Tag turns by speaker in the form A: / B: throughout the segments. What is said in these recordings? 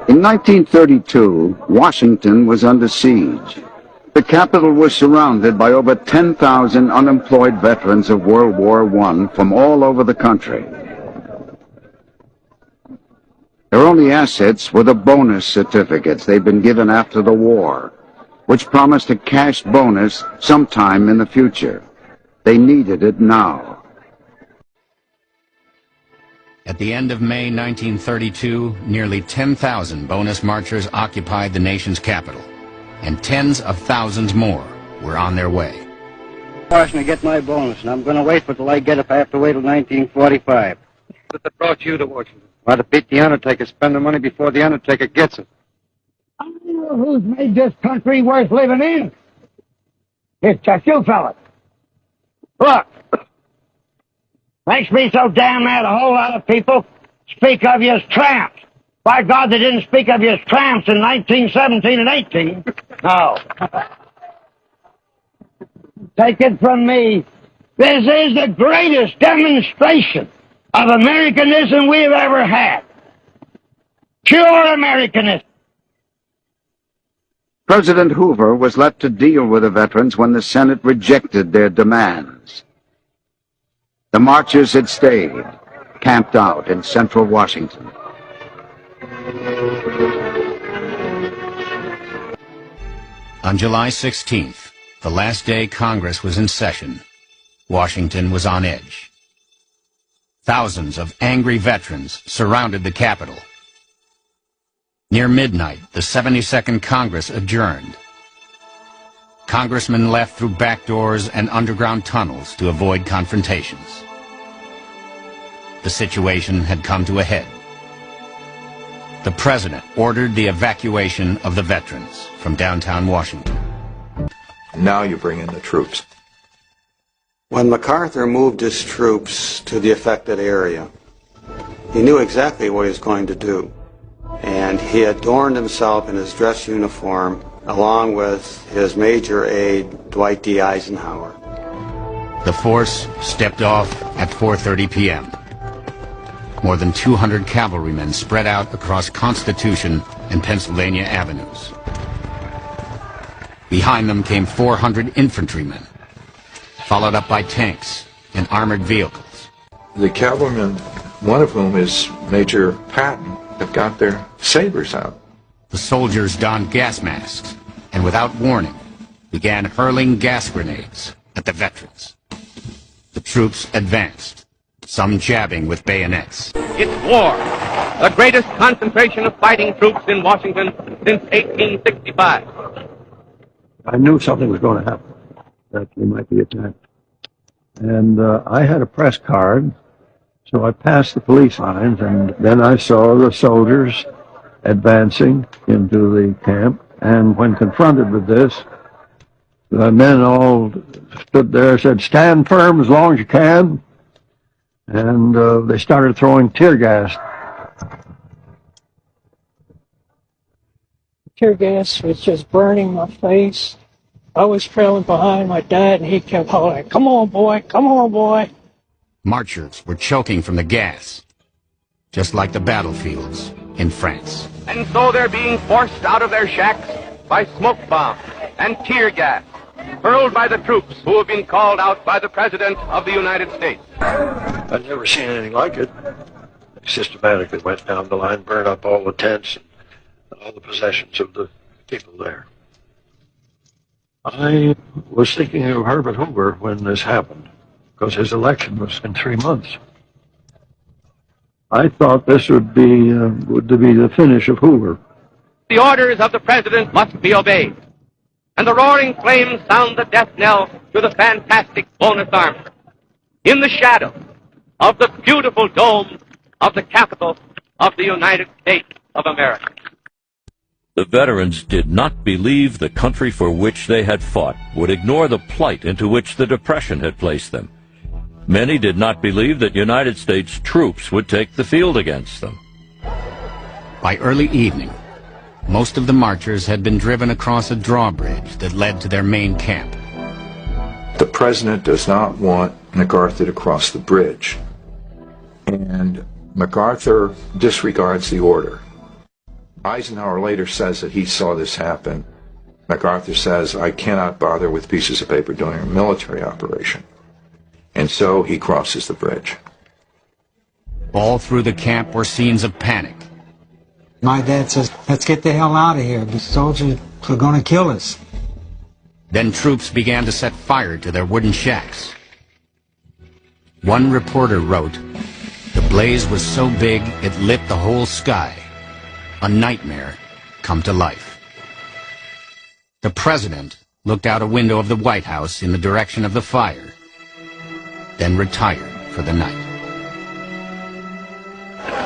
A: In 1932, Washington was under siege. The capital was surrounded by over 10,000 unemployed veterans of World War I from all over the country. Their only assets were the bonus certificates they'd been given after the war, which promised a cash bonus sometime in the future. They needed it now.
B: At the end of May 1932, nearly 10,000 bonus marchers occupied the nation's capital, and tens of thousands more were on their way.
C: Washington to get my bonus, and I'm going to wait for till I get it if I have to wait till 1945.
D: What brought you to Washington?
C: Why, to beat the Undertaker, spend the money before the Undertaker gets it.
E: I know who's made this country worth living in. It's just you fellas. Look, makes me so damn mad a whole lot of people speak of you as tramps. By God, they didn't speak of you as tramps in 1917 and 18. No. Take it from me, this is the greatest demonstration of Americanism we've ever had. Pure Americanism.
A: President Hoover was left to deal with the veterans when the Senate rejected their demands. The marchers had stayed, camped out in central Washington.
B: On July 16th, the last day Congress was in session, Washington was on edge. Thousands of angry veterans surrounded the Capitol. Near midnight, the 72nd Congress adjourned. Congressmen left through back doors and underground tunnels to avoid confrontations. The situation had come to a head. The President ordered the evacuation of the veterans from downtown Washington.
F: Now you bring in the troops.
G: When MacArthur moved his troops to the affected area, he knew exactly what he was going to do. And he adorned himself in his dress uniform along with his major aide, Dwight D. Eisenhower.
B: The force stepped off at 4:30 p.m. More than 200 cavalrymen spread out across Constitution and Pennsylvania avenues. Behind them came 400 infantrymen, followed up by tanks and armored vehicles.
F: The cavalrymen, one of whom is Major Patton, have got their sabers out.
B: The soldiers donned gas masks and without warning began hurling gas grenades at the veterans. The troops advanced, some jabbing with bayonets.
D: It's war, the greatest concentration of fighting troops in Washington since 1865.
H: I knew something was going to happen, that we might be attacked. And I had a press card, so I passed the police lines, and then I saw the soldiers advancing into the camp. And when confronted with this, the men all stood there and said, "Stand firm as long as you can." And they started throwing tear gas.
I: Tear gas was just burning my face. I was trailing behind my dad, and he kept hollering, "Come on, boy, come on, boy."
B: Marchers were choking from the gas, just like the battlefields in France.
D: And so they're being forced out of their shacks by smoke bombs and tear gas, hurled by the troops who have been called out by the President of the United States.
H: I've never seen anything like it. They systematically went down the line, burned up all the tents and all the possessions of the people there. I was thinking of Herbert Hoover when this happened, because his election was in 3 months. I thought this would be the finish of Hoover.
D: The orders of the President must be obeyed, and the roaring flames sound the death knell to the fantastic bonus army. In the shadow of the beautiful dome of the Capitol of the United States of America.
J: The veterans did not believe the country for which they had fought would ignore the plight into which the Depression had placed them. Many did not believe that United States troops would take the field against them.
B: By early evening, most of the marchers had been driven across a drawbridge that led to their main camp.
F: The President does not want MacArthur to cross the bridge. and MacArthur disregards the order. Eisenhower later says that he saw this happen. MacArthur says, I cannot bother with pieces of paper during a military operation. And so he crosses the bridge.
B: All through the camp were scenes of panic.
K: My dad says, let's get the hell out of here. The soldiers are going to kill us.
B: Then troops began to set fire to their wooden shacks. One reporter wrote, the blaze was so big it lit the whole sky. A nightmare come to life. The president looked out a window of the White House in the direction of the fire, then retired for the night.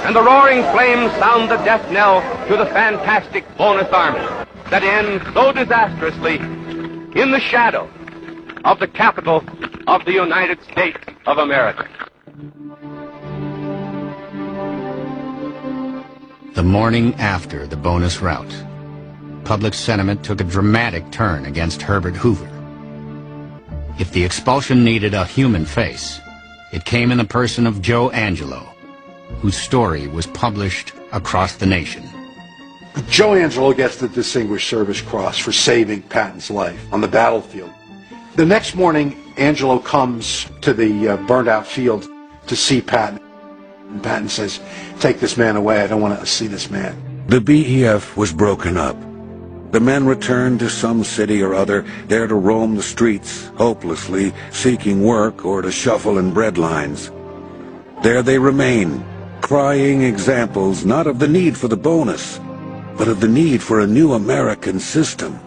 D: And the roaring flames sound the death knell to the fantastic bonus army that ends so disastrously in the shadow of the capital of the United States of America.
B: The morning after the bonus rout, public sentiment took a dramatic turn against Herbert Hoover. If the expulsion needed a human face, it came in the person of Joe Angelo, whose story was published across the nation.
L: Joe Angelo gets the Distinguished Service Cross for saving Patton's life on the battlefield. The next morning, Angelo comes to the burned-out field to see Patton. And Patton says, take this man away, I don't want to see this man.
M: The BEF was broken up. The men returned to some city or other, there to roam the streets, hopelessly seeking work or to shuffle in bread lines. There they remain, crying examples not of the need for the bonus, but of the need for a new American system.